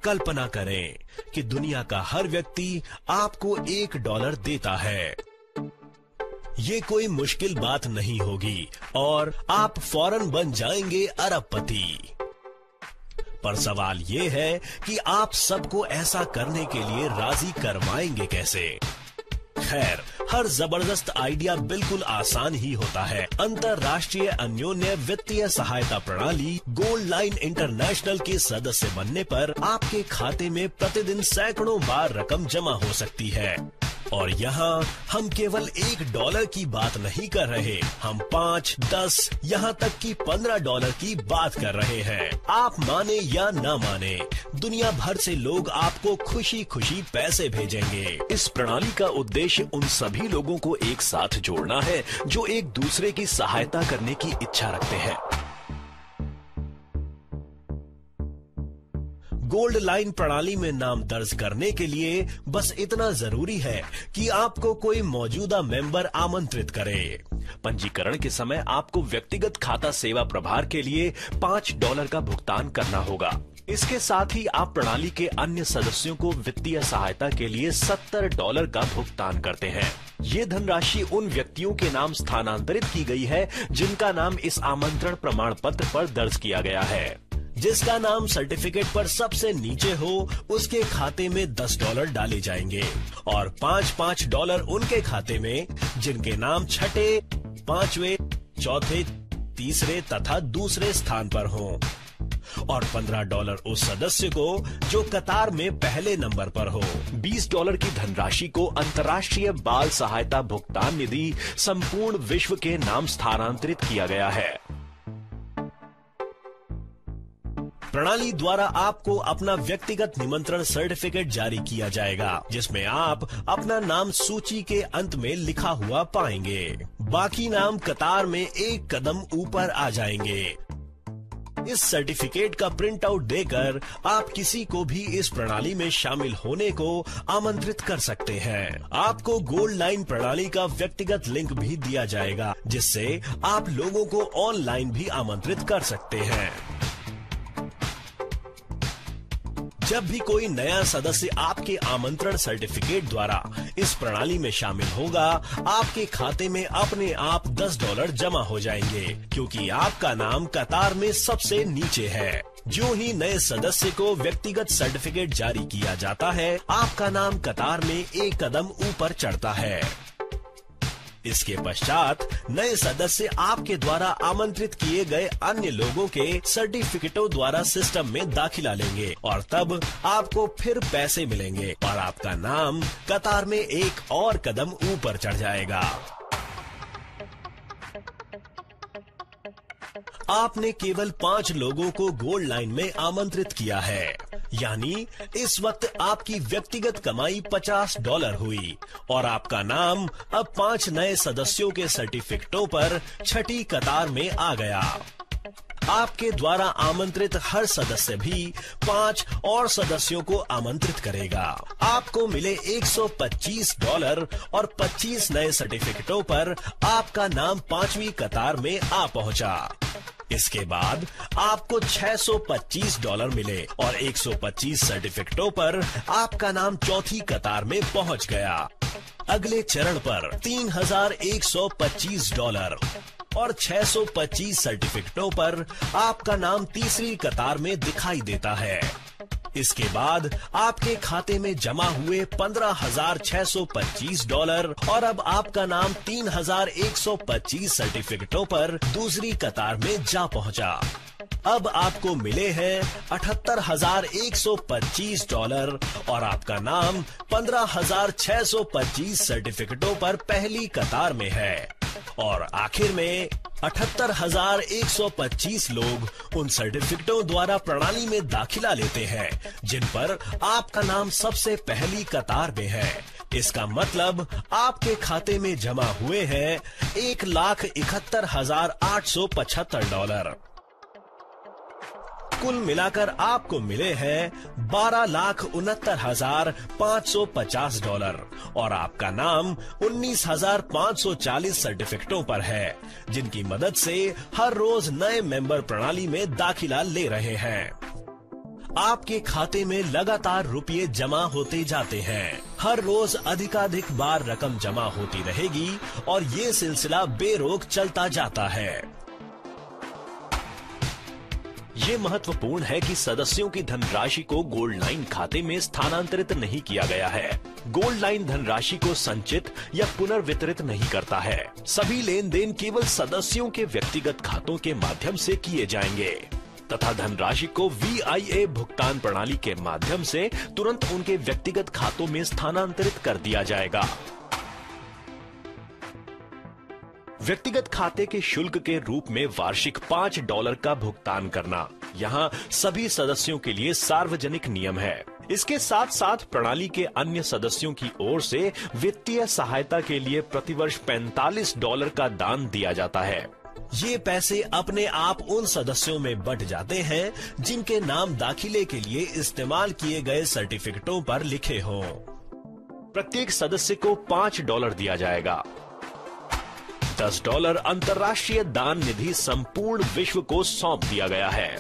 कल्पना करें कि दुनिया का हर व्यक्ति आपको $1 देता है। ये कोई मुश्किल बात नहीं होगी और आप फौरन बन जाएंगे अरबपति। पर सवाल ये है कि आप सबको ऐसा करने के लिए राजी करवाएंगे कैसे? खैर, हर जबरदस्त आइडिया बिल्कुल आसान ही होता है। अंतरराष्ट्रीय अन्योन्य वित्तीय सहायता प्रणाली गोल्ड लाइन इंटरनेशनल के सदस्य बनने पर आपके खाते में प्रतिदिन सैकड़ों बार रकम जमा हो सकती है। और यहाँ हम केवल $1 की बात नहीं कर रहे, हम 5, 10, यहाँ तक कि $15 की बात कर रहे हैं। आप माने या ना माने, दुनिया भर से लोग आपको खुशी खुशी पैसे भेजेंगे। इस प्रणाली का उद्देश्य उन सभी लोगों को एक साथ जोड़ना है जो एक दूसरे की सहायता करने की इच्छा रखते हैं। गोल्ड लाइन प्रणाली में नाम दर्ज करने के लिए बस इतना जरूरी है कि आपको कोई मौजूदा मेंबर आमंत्रित करे। पंजीकरण के समय आपको व्यक्तिगत खाता सेवा प्रभार के लिए $5 का भुगतान करना होगा। इसके साथ ही आप प्रणाली के अन्य सदस्यों को वित्तीय सहायता के लिए $70 का भुगतान करते हैं। ये धनराशि उन व्यक्तियों के नाम स्थानांतरित की गई है जिनका नाम इस आमंत्रण प्रमाण पत्र पर दर्ज किया गया है। जिसका नाम सर्टिफिकेट पर सबसे नीचे हो उसके खाते में $10 डाले जाएंगे और $5 उनके खाते में जिनके नाम छठे, 5वें, चौथे, तीसरे तथा दूसरे स्थान पर हों और $15 उस सदस्य को जो कतार में पहले नंबर पर हो। $20 की धनराशि को अंतर्राष्ट्रीय बाल सहायता भुगतान निधि संपूर्ण विश्व के नाम स्थानांतरित किया गया है। प्रणाली द्वारा आपको अपना व्यक्तिगत निमंत्रण सर्टिफिकेट जारी किया जाएगा, जिसमें आप अपना नाम सूची के अंत में लिखा हुआ पाएंगे। बाकी नाम कतार में एक कदम ऊपर आ जाएंगे। इस सर्टिफिकेट का प्रिंट आउट देकर आप किसी को भी इस प्रणाली में शामिल होने को आमंत्रित कर सकते हैं। आपको गोल्ड लाइन प्रणाली का व्यक्तिगत लिंक भी दिया जाएगा, जिससे आप लोगों को ऑनलाइन भी आमंत्रित कर सकते हैं। जब भी कोई नया सदस्य आपके आमंत्रण सर्टिफिकेट द्वारा इस प्रणाली में शामिल होगा, आपके खाते में अपने आप $10 जमा हो जाएंगे, क्योंकि आपका नाम कतार में सबसे नीचे है। जो ही नए सदस्य को व्यक्तिगत सर्टिफिकेट जारी किया जाता है, आपका नाम कतार में एक कदम ऊपर चढ़ता है। इसके पश्चात नए सदस्य आपके द्वारा आमंत्रित किए गए अन्य लोगों के सर्टिफिकेटों द्वारा सिस्टम में दाखिला लेंगे और तब आपको फिर पैसे मिलेंगे और आपका नाम कतार में एक और कदम ऊपर चढ़ जाएगा। आपने केवल 5 लोगों को गोल्ड लाइन में आमंत्रित किया है, यानी इस वक्त आपकी व्यक्तिगत कमाई $50 हुई और आपका नाम अब 5 नए सदस्यों के सर्टिफिकेटों पर छठी कतार में आ गया। आपके द्वारा आमंत्रित हर सदस्य भी 5 और सदस्यों को आमंत्रित करेगा। आपको मिले $125 और 25 नए सर्टिफिकेटों पर आपका नाम 5वीं कतार में आ पहुंचा। इसके बाद आपको $625 मिले और 125 सर्टिफिकेटों पर आपका नाम चौथी कतार में पहुंच गया। अगले चरण पर $3125 और 625 सर्टिफिकेटों पर आपका नाम तीसरी कतार में दिखाई देता है। इसके बाद आपके खाते में जमा हुए $15,625 और अब आपका नाम 3,125 सर्टिफिकेटों पर दूसरी कतार में जा पहुंचा। अब आपको मिले हैं $78,125 और आपका नाम 15,625 सर्टिफिकेटों पर पहली कतार में है। और आखिर में 78,125 लोग उन सर्टिफिकेटों द्वारा प्रणाली में दाखिला लेते हैं जिन पर आपका नाम सबसे पहली कतार में है। इसका मतलब आपके खाते में जमा हुए हैं $1,71,875। कुल मिलाकर आपको मिले हैं $12,69,550 और आपका नाम 19,540 सर्टिफिकेटों पर है, जिनकी मदद से हर रोज नए मेंबर प्रणाली में दाखिला ले रहे हैं। आपके खाते में लगातार रुपये जमा होते जाते हैं। हर रोज अधिकाधिक बार रकम जमा होती रहेगी और ये सिलसिला बेरोक चलता जाता है। ये महत्वपूर्ण है कि सदस्यों की धनराशि को गोल्ड लाइन खाते में स्थानांतरित नहीं किया गया है। गोल्ड लाइन धनराशि को संचित या पुनर्वितरित नहीं करता है। सभी लेन देन केवल सदस्यों के व्यक्तिगत खातों के माध्यम से किए जाएंगे तथा धनराशि को VIA भुगतान प्रणाली के माध्यम से तुरंत उनके व्यक्तिगत खातों में स्थानांतरित कर दिया जाएगा। व्यक्तिगत खाते के शुल्क के रूप में वार्षिक $5 का भुगतान करना यहाँ सभी सदस्यों के लिए सार्वजनिक नियम है। इसके साथ साथ प्रणाली के अन्य सदस्यों की ओर से वित्तीय सहायता के लिए प्रतिवर्ष $45 का दान दिया जाता है। ये पैसे अपने आप उन सदस्यों में बंट जाते हैं जिनके नाम दाखिले के लिए इस्तेमाल किए गए सर्टिफिकेटों पर लिखे हों। प्रत्येक सदस्य को $5 दिया जाएगा। $10 अंतर्राष्ट्रीय दान निधि संपूर्ण विश्व को सौंप दिया गया है।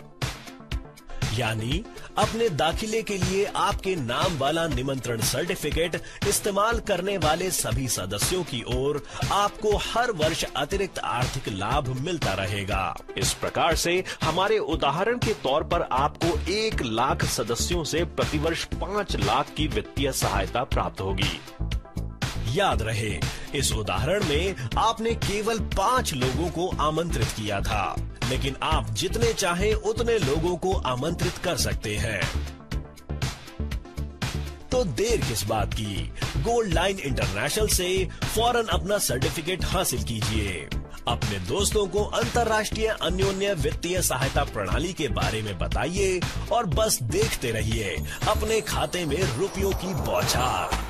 यानी अपने दाखिले के लिए आपके नाम वाला निमंत्रण सर्टिफिकेट इस्तेमाल करने वाले सभी सदस्यों की ओर आपको हर वर्ष अतिरिक्त आर्थिक लाभ मिलता रहेगा। इस प्रकार से हमारे उदाहरण के तौर पर आपको 1 लाख सदस्यों से प्रतिवर्ष 5 लाख की वित्तीय सहायता प्राप्त होगी। याद रहे, इस उदाहरण में आपने केवल 5 लोगों को आमंत्रित किया था, लेकिन आप जितने चाहें उतने लोगों को आमंत्रित कर सकते हैं। तो देर किस बात की, गोल्ड लाइन इंटरनेशनल से फौरन अपना सर्टिफिकेट हासिल कीजिए। अपने दोस्तों को अंतर्राष्ट्रीय अन्योन्य वित्तीय सहायता प्रणाली के बारे में बताइए और बस देखते रहिए अपने खाते में रुपयों की बौछार।